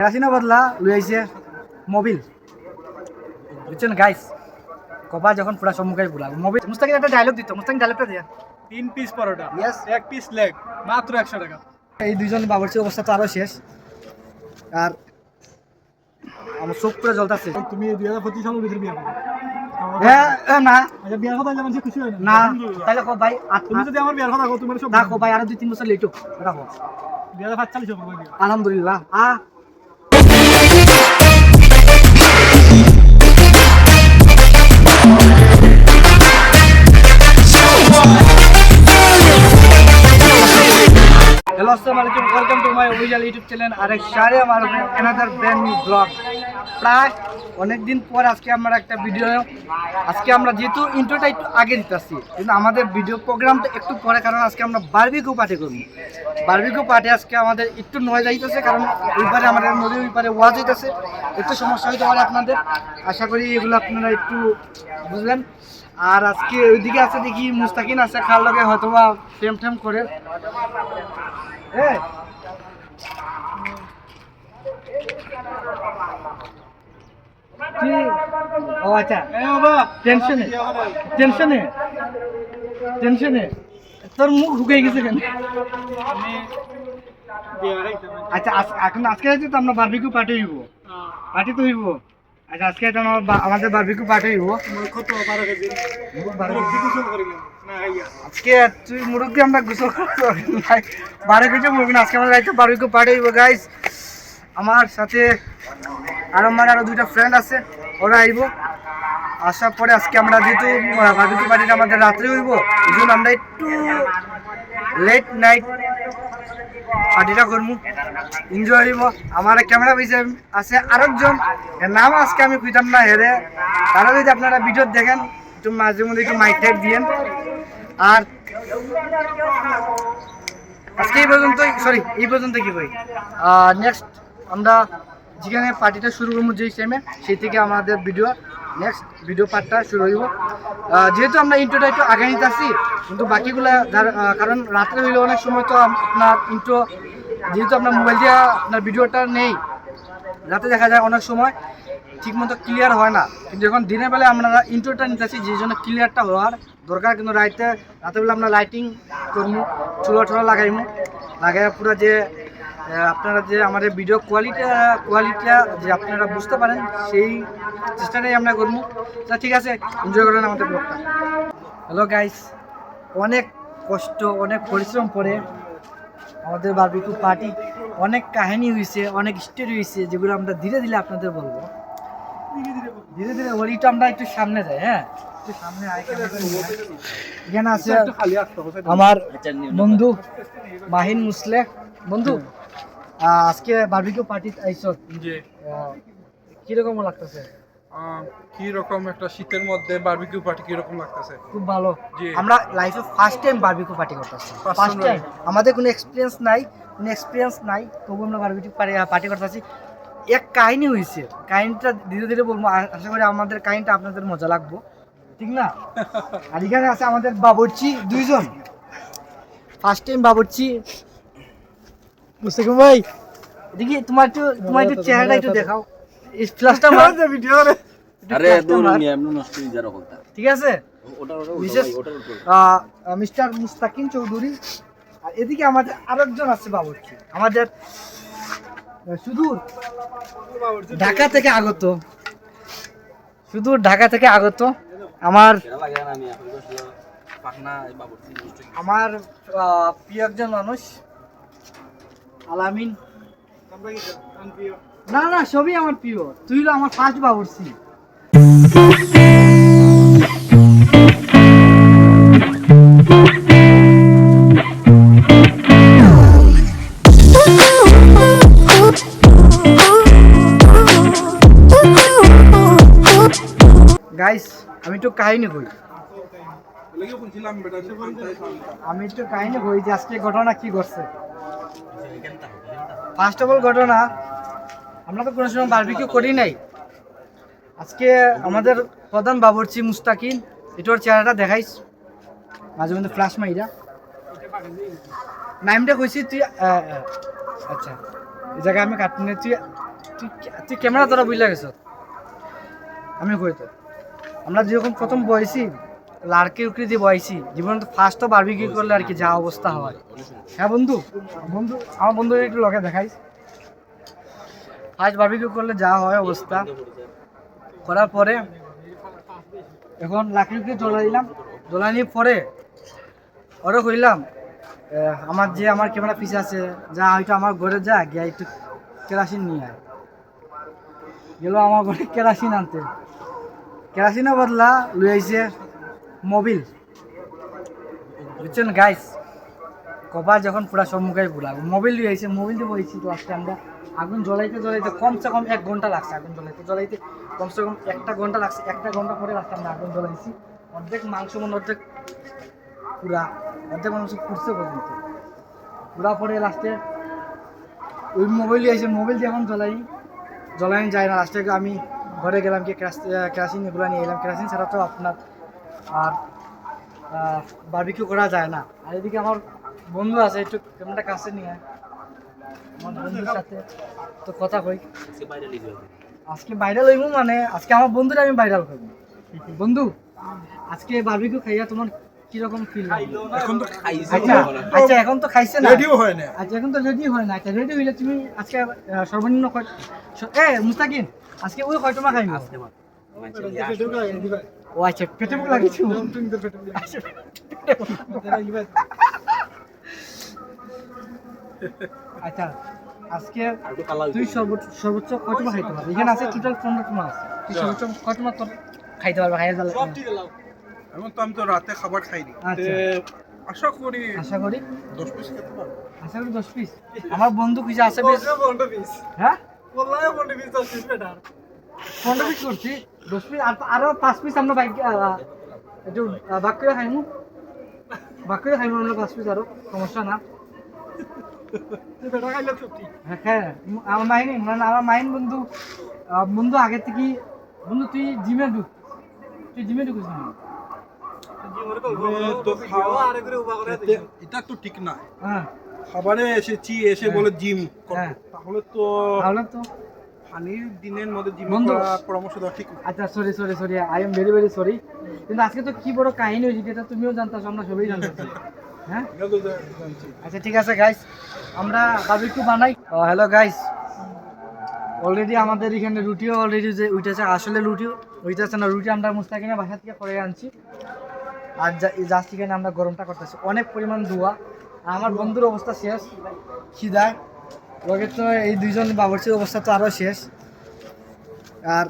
কেরাসিনা বদলা লই আইছে মোবিল বুঝছেন গাইস কবা যখন পুরা সম্মুখে পুরা মোবিল মুস্তাকিম একটা ডায়লগ দিত মুস্তাকিম ডায়লগটা দিয়া 3 পিস পরোটা Yes. 1 পিস লেগ মাত্র 100 টাকা। এই দুইজন বাবুর্চি অবস্থা তো আরো শেষ আর আমার চোখ পুরো জ্বলতাছে তুমি 2025 সালের ভিতরে বিয়ে করবে? হ্যাঁ না আচ্ছা বিয়ার কথা বললে মানুষ খুশি হয় না তাহলে কো ভাই তুমি যদি আমার বিয়ার কথা কও তোমার সব না কো ভাই আরো 2-3 বছর লেটো রাখো 2045 হবে বিয়ে। আলহামদুলিল্লাহ Hello, Assalamualaikum. Welcome to my official YouTube channel. আরেক সারে আমার another brand new vlog. প্রায় অনেকদিন পর আজকে আমরা একটা ভিডিও আজকে আমরা যেহেতু ইন্ট্রোটা একটু আগে দিতেছি কিন্তু আমাদের ভিডিও প্রোগ্রামটা একটু পরে কারণ আজকে আমরা বারবিকিউ পার্টি করব বারবিকিউ পার্টি আজকে আমাদের একটু নয় যাইতেছে কারণ ওইপারে আমাদের নদীর ওইপারে ওয়াজ হইতেছে একটু সমস্যা হইতে পারে আপনাদের আশা করি এগুলো আপনারা একটু বুঝলেন আর আজকে ওইদিকে আছে দেখি মুস্তাকিন আছে খাল লগে হয়তো বা টেম করে ও আচ্ছা টেনশনে তোর মুখ ঢুকে গেছে কেন আচ্ছা এখন আজকে তো আমরা বারবিকিউ পার্টি হইব পার্টি তো হইব আচ্ছা আজকে তো আমাদের বারবিকিউ পার্টি হইব আজকে তুই মুরব্বী আমরা গোসল করতে 12 কেজি মুরগি আজকে আমরা রাইতে বারবিকিউ পার্টি হইব গাইস আমার সাথে আরো দুইটা ফ্রেন্ড আছে ওরা আইব আসার পরে আজকে আমরা যেহেতু বারবিকিউ পার্টিটা আমাদের রাত্রে হইব এই জন্য আমরা একটু লেট নাইট পার্টিটা করবো এনজয় হইব আমার ক্যামেরা পিছে আছে আরেকজন এর নাম আজকে আমি খুঁজতাম না হেরে তারা যদি আপনারা ভিডিও দেখেন একটু মাঝে মধ্যে একটু মাইক টাইপ দিয়েন আর আজকে এই পর্যন্ত কি ভাই নেক্সট আমরা যেখানে পার্টিটা শুরু করবো যেই টাইমে সেই থেকে আমাদের নেক্সট ভিডিও পার্টটা শুরু হইব যেহেতু আমরা ইন্ট্রোটা একটু আগে নিতে আসছি কিন্তু বাকিগুলা কারণ রাত্রে হইলে অনেক সময় তো আপনার ইন্ট্রো যেহেতু আপনার মোবাইল দিয়ে আপনার ভিডিওটা নেই রাতে দেখা যায় অনেক সময় ঠিকমতো ক্লিয়ার হয় না কিন্তু যখন দিনের বেলায় আমরা ইন্ট্রোটা নিতে আসি যে জন্য ক্লিয়ারটা হওয়ার দরকার কিন্তু রাতেরবেলা আমরা লাইটিং করবো ঠোলা লাগাইমু লাগাই পুরো যে আপনারা যে আমাদের ভিডিও কোয়ালিটিটা যে আপনারা বুঝতে পারেন সেই চেষ্টাটাই আমরা করবো তা ঠিক আছে এনজয় করেন আমাদের ব্লগটা হ্যালো গাইস অনেক কষ্ট অনেক পরিশ্রম করে আমাদের বারবিকিউ পার্টি অনেক কাহিনী হয়েছে অনেক স্টোরি হয়েছে যেগুলো আমরা ধীরে ধীরে আপনাদের বলবো ধীরে ধীরে ওইটা আমরা একটু সামনে যাই হ্যাঁ একটু সামনে এখানে আছে আমার বন্ধু মাহিন মুসলে বন্ধু আজকে বারবিকিউ পার্টি আইছো জি কিরকম লাগতেছে কি রকম একটা শীতের মধ্যে বারবিকিউ পার্টি কি রকম লাগতেছে? খুব ভালো আমরা লাইফে ফার্স্ট টাইম বারবিকিউ পার্টি করতেছি ফার্স্ট টাইম আমাদের কোনো এক্সপিরিয়েন্স নাই তবু আমরা বারবিকিউ পার্টি করতেছি এক কাহিনী হয়েছে কাহিনীটা ধীরে ধীরে বলবো আশা করি আমাদের কাহিনীটা আপনাদের মজা লাগবো ঠিক না আর এখানে আছে আমাদের বাবুর্চি দুইজন ফার্স্ট টাইম বাবুর্চি মুস্তাকিম ভাই দেখি তোমার একটু চেহারাটা একটু দেখাও এই ফ্ল্যাশটা মার দে ভিডিও রে আরে দূর নিয়ে এমন নষ্ট হয়ে যারা কথা ঠিক আছে মিস্টার মুস্তাকিম চৌধুরী আর এদিকে আমাদের আরেকজন আছে বাবুর্চি আমাদের সুদূর ঢাকা থেকে আগত আমার প্রিয় একজন মানুষ আলামিন না সবই আমার প্রিয় তুই হলো আমার ফার্স্ট বাবুর্চি গাইস আমি একটু কাহিনী কই যে আজকে ঘটনা কি ঘটছে ফার্স্ট অফ অল ঘটনা আমরা তো কোনো সময় বারবিকিউ করি নাই আজকে আমাদের প্রধান বাবুর্চি মুস্তাকিম এটার চেহারাটা দেখাইস মাঝে মধ্যে ফ্ল্যাশ মাইরা নামটা কইছি তুই আচ্ছা এই জায়গায় আমি কাটনে তুই তুই ক্যামেরা তোরা বুঝলে গেছ আমি কইতো আমরা যখন প্রথম বয়সী লাড়কে উকড়ে দিয়ে বয়সী জীবনে তো ফার্স্ট তো বারবিকিউ করলে আর কি যা অবস্থা হয় হ্যাঁ বন্ধু বন্ধু আমার বন্ধু একটু লগে দেখাইস ফার্স্ট বারবিকিউ করলে যা হয় অবস্থা করার পরে এখন লাকড়িকে জ্বলাই দিলাম জ্বলানির পরে ওরা কইলাম আমার ক্যামেরা পিছে আছে যা হয়তো আমার ঘরে যা গিয়ে একটু কেরাসিন নিয়ে আয় গেল আমার ঘরে কেরাসিন আনতে কেরাসিনের বদলা লই আইছে মোবিল বুঝছেন গাইস কপাল যখন পুরা সম্মুখে পুরা মোবিল লই আইছে মোবিল দিয়ে বইছি তো আজকে আমরা আগুন জ্বলাইতে কমসে কম 1 ঘন্টা লাগছে আগুন জ্বলাইতে কমসে কম 1 ঘন্টা লাগছে 1 ঘন্টা পরে লাস্টে আমরা আগুন জ্বলাইছি অর্ধেক মাংস অর্ধেক মাংস পুড়ছে পর্যন্ত পুরা পরে লাস্টে ওই মোবাইল আছে মোবাইল দিয়ে এখন জ্বলাই যায় না লাস্টে আমি ঘরে গেলাম কি কেরাসিন এগুলো নিয়ে এলাম কেরাসিন ছাড়া তো আপনার আর বারবিকিউ করা যায় না আর এদিকে আমার বন্ধু আছে একটু ক্যামেরাটা কাছে নিয়ে আমার বন্ধুর সাথে তো কথা কই আজকে ভাইরাল হইব মানে আজকে আমার বন্ধুরা আমি ভাইরাল করবো বন্ধু আজকে বারবিকিউ খাইয়া তোমার কিরকম ফিল এখন তো খাইছে আচ্ছা এখন তো খাইছে না রেডিও হয় না আচ্ছা এখন তো রেডি হয় না আচ্ছা রেডি হইলে তুমি আজকে সর্বনিম্ন মুস্তাকিন আজকে ওই কয় তোমা খাইবো ও আচ্ছা পেটে মুখ লাগিয়েছি আচ্ছা আজকে তুই সর্বোচ্চ কয় তোমা খাইতে পারবি এখানে আছে টোটাল 15 তোমা আছে তুই সর্বোচ্চ কয় তোমা তোর খাইতে পারবে খাইয়া যাবে এখন তো আমি তো রাতে খাবার খাইনি আচ্ছা আশা করি 10 পিস খেতে পারবো আশা করি 10 পিস আমার বন্ধু কিছু আছে বেশ 15 পিস হ্যাঁ বললাম 15 পিস 10 পিস বেটার 15 পিস করছি 10 পিস আরো 5 পিস আমরা বাইক একটু ভাগ করে খাইমু আমরা 5 পিস আরো সমস্যা না বেটা খাইলে চুপটি হ্যাঁ আমার মাইনে মানে আমার মাইন বন্ধু আগে থেকে বন্ধু তুই জিমে ঢুকিস না তো খাওয়া আরে করে উবা করে দিই এটা তো ঠিক না হ্যাঁ খাবারে এসে বলে জিম হ্যাঁ। তাহলে তো পানির দিনের মধ্যে জিম বন্ধু। করা পরামর্শ দেওয়া ঠিক না আচ্ছা sorry I am very very sorry কিন্তু আজকে তো কি বড় কাহিনী হয়েছে যেটা তুমিও জানতাস আমরা সবাই জানতাম হ্যাঁ এটা তো জানছি আচ্ছা ঠিক আছে গাইস আমরা বারবিকিউ বানাই হ্যালো গাইস অলরেডি আমাদের এখানে রুটিও অলরেডি যে উঠেছে আসলে রুটি উঠেছে না রুটি আমরা মুস্তাকিনের বাসা থেকে করে আনছি আর জাস্ট এখানে আমরা গরমটা করতেছি অনেক পরিমাণ ধোয়া আর আমার বন্ধুর অবস্থা শেষ খিদায় লগে তো এই দুইজন বাবরচির অবস্থা তো আরও শেষ আর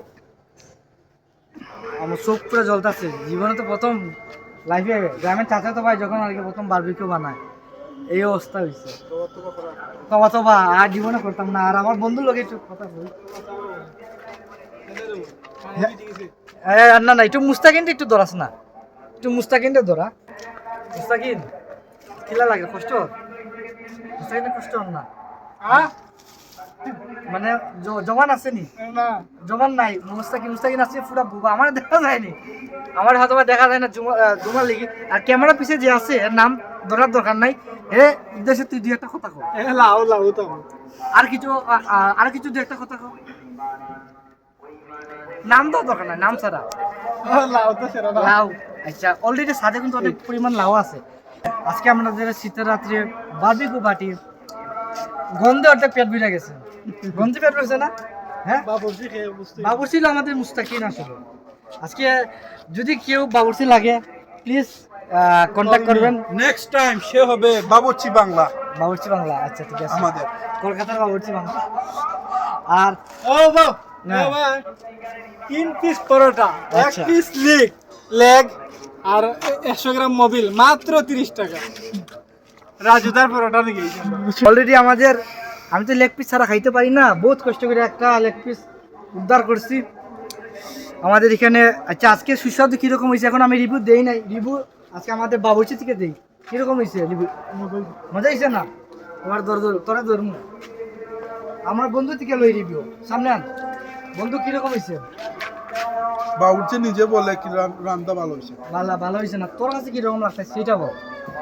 আমার চোখ পুরো জ্বলতেছে জীবনে তো প্রথম লাইফে গ্রামের চাচা তো ভাই যখন আর কি প্রথম বারবিকিউ বানায় এই অবস্থা হয়েছে তবা আর জীবনে করতাম না আর আমার বন্ধুর লোক একটু কথা বলি না একটু মুস্তাকিনটা একটু ধরাস না একটু মুস্তাকিনটা ধরা মুস্তাকিন খিলা লাগে কষ্ট মুস্তাকিনের কষ্ট হন না মানে জমান আছে নি না জমান নাই মুস্তাকিন আছে পুরা বুবা আমার দেখা যায়নি আমার হয়তো দেখা যায় না জমা লিখি আর ক্যামেরা পিছে যে আছে এর নাম ধরার দরকার নাই এ উদ্দেশ্যে তুই দুই একটা কথা কো এ লাও তো আর কিছু দুই একটা কথা কো নাম তো দরকার নাই নাম ছাড়া লাও তো সেরা না লাউ আচ্ছা অলরেডি সাথে কিন্তু অনেক পরিমাণ লাউ আছে আজকে আমাদের শীতের রাত্রে বারবিকিউ পার্টি গন্ধে অর্ধেক পেট ভিজে গেছে গন্ধে পেট ভরেছে না হ্যাঁ বাবুজি খেয়ে বুঝতে বাবুর্চি আমাদের মুস্তাকিন আসলে আজকে যদি কেউ বাবুর্চি লাগে প্লিজ কন্ট্যাক্ট করবেন নেক্সট টাইম সে হবে বাবুর্চি বাংলা বাবুর্চি বাংলা আচ্ছা ঠিক আছে আমাদের কলকাতার বাবুর্চি বাংলা আর ও বাপ না। 3 পিস পরোটা আচ্ছা। 1 পিস লেগ আর 100 গ্রাম মোবিল মাত্র 30 টাকা রাজুদার পরোটা নিয়ে গেছি অলরেডি আমি তো লেগ পিস ছাড়া খাইতে পারি না বহুত কষ্ট করে একটা লেগ পিস উদ্ধার করছি আমাদের এখানে আচ্ছা আজকে সুস্বাদু কীরকম হয়েছে এখন আমি রিভিউ দেই নাই রিভিউ আজকে আমাদের বাবুর্চি থেকে দেই কীরকম হয়েছে রিভিউ মজা হয়েছে না তোমার তোরা ধর্ম আমার বন্ধু থেকে লই রিভিউ সামনে আন বন্ধু কীরকম হয়েছে বাবুর্চি নিজে বলে কি রান্না ভালো হয়েছে। ভালো হয়েছে না? তোর কাছে কিরকম লাগছে সেটা বল।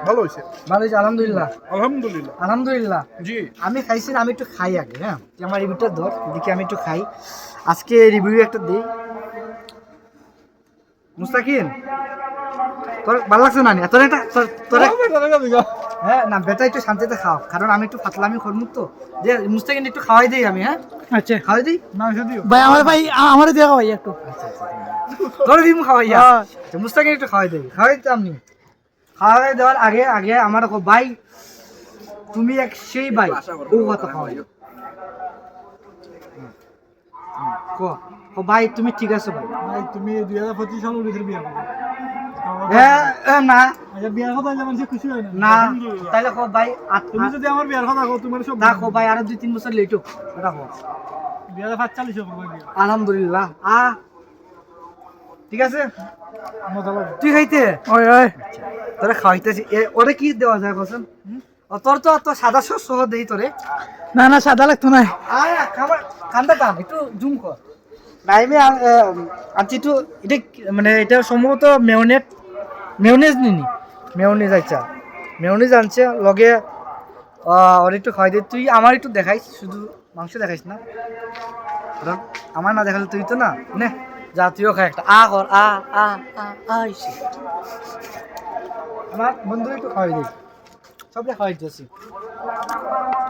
ভালো হয়েছে, ভালো হয়েছে, আলহামদুলিল্লাহ। আলহামদুলিল্লাহ। আলহামদুলিল্লাহ। জি, আমি খাইছি না, আমি একটু খাই আগে। হ্যাঁ, তুই আমার রিভিউটা ধর, এদিকে আমি একটু খাই। আজকে রিভিউ একটা দিই। মুস্তাকিন, তোর ভালো লাগছে না? তোর একটা তোর হ্যাঁ না, বেটা একটু শান্তিতে খাও, কারণ আমি একটু ফাতলামি করবো তো। যে মুস্তাকিন একটু খাওয়াই দিই আমি। হ্যাঁ আচ্ছা খাওয়াই দিই ভাই, আমার ভাই আমারে দেখা ভাই একটু তোর দিন খাওয়াই। মুস্তাকিন একটু খাওয়াই দিই, খাওয়াই দিতাম আমি। খাওয়াই দেওয়ার আগে আগে আমার ভাই, তুমি এক সেই ভাই ও কথা খাওয়াই। ভাই তুমি ঠিক আছে ভাই। ভাই তুমি 2025 সালের ভিতরে বিয়ে করবে না আচ্ছা, বিয়ার কথা হইলে মানুষ খুশি হয় না? না তাইলে ভাই তুমি যদি আমার বিয়ার কথা কও, তোমার সব দেখো ভাই, আরো 2-3 বছর লেট হোক, দেখো 2045 হবে বিয়ে। আলহামদুলিল্লাহ। ঠিক আছে, মজা লাগে। তুই খাইতে ওই ওই তোরে খাওয়াইতেছি। ওরে কি দেওয়া যায় বলছেন? তোর তো সাদা শস্য দেই তোরে। না না, সাদা লাগতো না। খাবার কান্দা টান একটু জুম কর। আমি আনছি একটু, এটা মানে এটা সম্ভবত মেয়নেজ নিনি, মেয়নেজ। আচ্ছা মেয়নেজ আনছে লগে। ওর একটু খাওয়াই দে। তুই আমার একটু দেখাইস, শুধু মাংস দেখাইস না, কারণ আমার না দেখালে তুই তো না নে যা, তুইও খাই একটা। কর আইসি আমার বন্ধু একটু খাওয়াই দিই, সবটা খাওয়াই দিতেছি।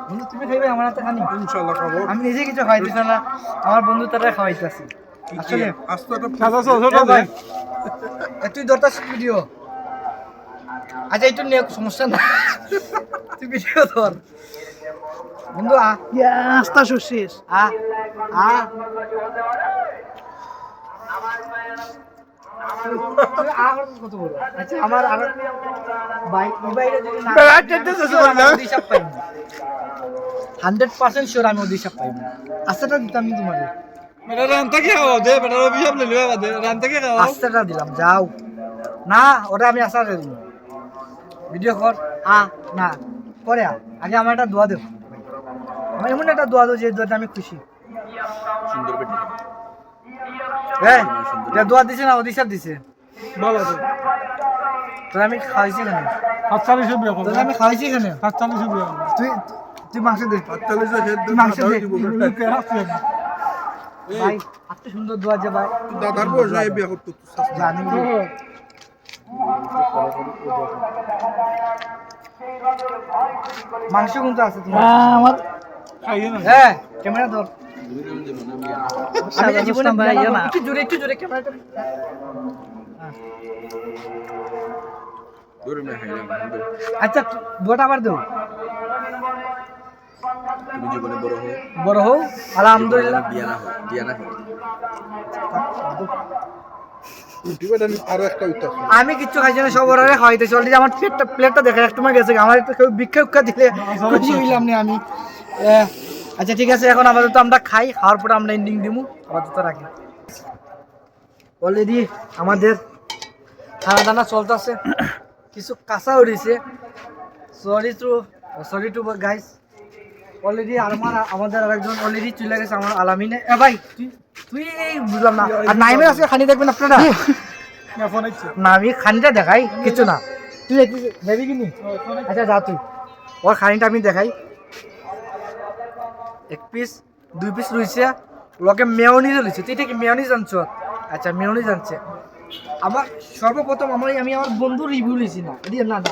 বন্ধু তুমি খাইবে আমার হাতে খানি? ইনশাআল্লাহ খাবো। আমি নিজে কিছু খাইতেছি না, আমার বন্ধু তারা খাওয়াইতেছি। আসলে আস্তে একটা সাদা সসটা ভাই দে। তুই দরটা ভিডিও। আচ্ছা একটু নিয়ে সমস্যা না, তুই ভিডিও ধর বন্ধু। আস্তা শেষ। কত বড়? আচ্ছা আমার আর বাইক মোবাইলে যদি না 100% শিওর আমি অধিশাপ পাইব। আস্তাটা দিতাম আমি তোমাকে, বেটা রান্তা কে খাওয়া দে, বেটা অভিশাপ লইলি বাবা দে, রান্তা কে খাওয়া। আস্তাটা দিলাম। যাও না, ওটা আমি আশা দিই ভিডিও কর। না পরে আগে আমার একটা দোয়া দেব। আমার এমন একটা দোয়া দেবো যে দোয়াটা আমি খুশি। হ্যাঁ এটা দোয়া দিছে না, অধিশাপ দিছে। ভালো তো তোর আমি খাওয়াইছি কেন? 47 বিয়ে তোর করবে। আমি খাওয়াইছি কেন? 47 বিয়ে করবে। তুই তুই মাংস দে, 48 এর তুই মাংস দে। লোকে হাসছে। ভাই এত সুন্দর দোয়া যে ভাই, দাদার বয়স হয় বিয়ে করতে। জানি যে। মাংস কিন্তু আছে তোমার। আমার খাইয়ে না। হ্যাঁ ক্যামেরা ধর। আমি যে জীবনে সাদা ভাই, ইয়ে না। একটু জোরে ক্যামেরাটা। আচ্ছা দোয়াটা আবার দেও। তুমি জীবনে বড় হও আলহামদুলিল্লাহ। আরো একটা উত্তর আমি কিচ্ছু খাইছি না, সব ওরা খাইতেছি অলরেডি। আমার প্লেটটা দেখে এক সময় গেছে, আমার একটু কেউ ভিক্ষা দিলে খুশি হইলাম না আমি। আচ্ছা ঠিক আছে, এখন আপাতত আমরা খাওয়ার পরে আমরা এন্ডিং দিমু। আপাতত রাখি। অলরেডি আমাদের খানা দানা চলতেছে, কিছু কাঁচা উঠেছে। Sorry to guys. অলরেডি আমাদের আরেকজন অলরেডি চলে গেছে, আমার আলামিনে। ভাই তুই বুঝলাম না। আর নাইমে আজকে খানি দেখবেন আপনারা? ফোন আইছে। না আমি খানিটা দেখাই, কিছু না। তুই যাবি কিনি? আচ্ছা যা তুই, ওর খানিটা আমি দেখাই। 1 পিস 2 পিস রয়েছে, লগে মেয়নিজ রয়েছে। তুই ঠিক মেয়নিজ আনছ? আচ্ছা মেয়নিজ আনছে। আমার সর্বপ্রথম আমি আমার বন্ধুর রিভিউ লইছি না,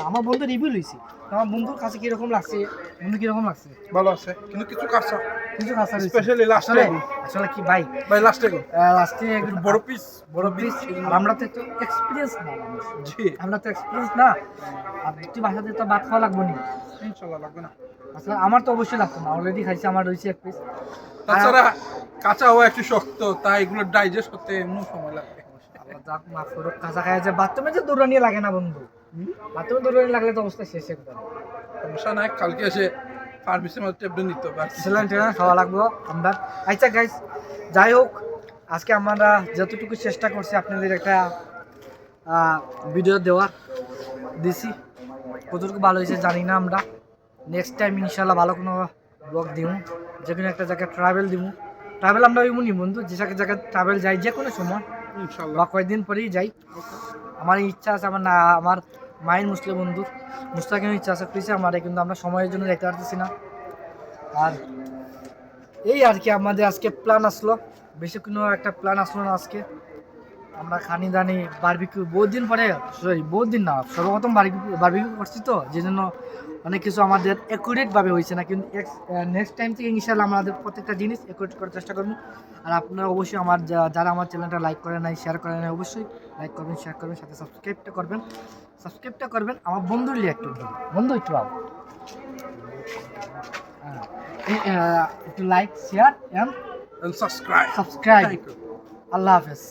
আমার বন্ধুর রিভিউ লইছি। আমার বন্ধুর কাছে কিরকম লাগছে, বন্ধু কিরকম লাগছে? ভালো আছে, কিন্তু কিছু কাঁচা। কিছু কাঁচা রয়েছে। স্পেশালি লাস্টে আসলে কি ভাই, লাস্টে লাস্টে একটু বড় পিস। আমরা তো একটু এক্সপিরিয়েন্স না মানুষ। জি আমরা তো এক্সপিরিয়েন্স না। আর একটু বাসাতে তো ভাত খাওয়া লাগবে না। ইনশাআল্লাহ লাগবে না। আসলে আমার তো অবশ্যই লাগতো না, অলরেডি খাইছি, আমার রয়েছে 1 পিস। তাছাড়া কাঁচাও একটু শক্ত, তাই এগুলো ডাইজেস্ট করতে এমন সময় লাগবে। কাঁচা খাই যে বাথরুমে যে দৌড়ানি লাগে না বন্ধু, বাথরুমে দৌড়ানি লাগলে তো অবস্থা শেষ একদম। সমস্যা নাই, কালকে এসে ফার্মেসির মধ্যে ট্যাবলেট নিতে হবে। সেলাইন খাওয়া লাগবো আমরা। আচ্ছা গাইস, যাই হোক আজকে আমরা যতটুকু চেষ্টা করছি আপনাদের একটা ভিডিও দেওয়ার দিছি, কতটুকু ভালো হয়েছে জানি না। আমরা নেক্সট টাইম ইনশাল্লাহ ভালো কোনো ব্লগ দিব, যে কোনো একটা জায়গায় ট্রাভেল দিব। ট্রাভেল আমরা ওইমনি বন্ধু, যে জায়গায় ট্রাভেল যাই যে কোনো সময় ইনশাল্লাহ বা কয়েকদিন পরেই যাই। আমার ইচ্ছা আছে, আমার মায়ের মুসলিম বন্ধুর মুস্তাকিমের ইচ্ছা আছে প্লিজ আমাদের, কিন্তু আমরা সময়ের জন্য দেখতে পারতেছি না। আর এই আর কি আমাদের আজকে প্ল্যান আসলো, বেশি কোনো একটা প্ল্যান আসলো না আজকে। আমরা খানি দানি বারবিকিউ বহুত দিন পরে, বহুত দিন না, সর্বপ্রথম বারবিকিউ করছি তো, যে জন্য অনেক কিছু আমাদের অ্যাকুরেটভাবে হয়েছে না, কিন্তু নেক্সট টাইম থেকে ইনশাআল্লাহ আমাদের প্রত্যেকটা জিনিস অ্যাকুরেট করার চেষ্টা করবো। আর আপনারা অবশ্যই যারা আমার চ্যানেলটা লাইক করে নাই, শেয়ার করে নাই, অবশ্যই লাইক করবেন, শেয়ার করবেন, সাথে সাবস্ক্রাইবটা করবেন। আমার বন্ধুর লিয়ে একটু বন্ধু একটু একটু like, share and and subscribe. Subscribe. Thank you. আল্লাহ হাফেজ।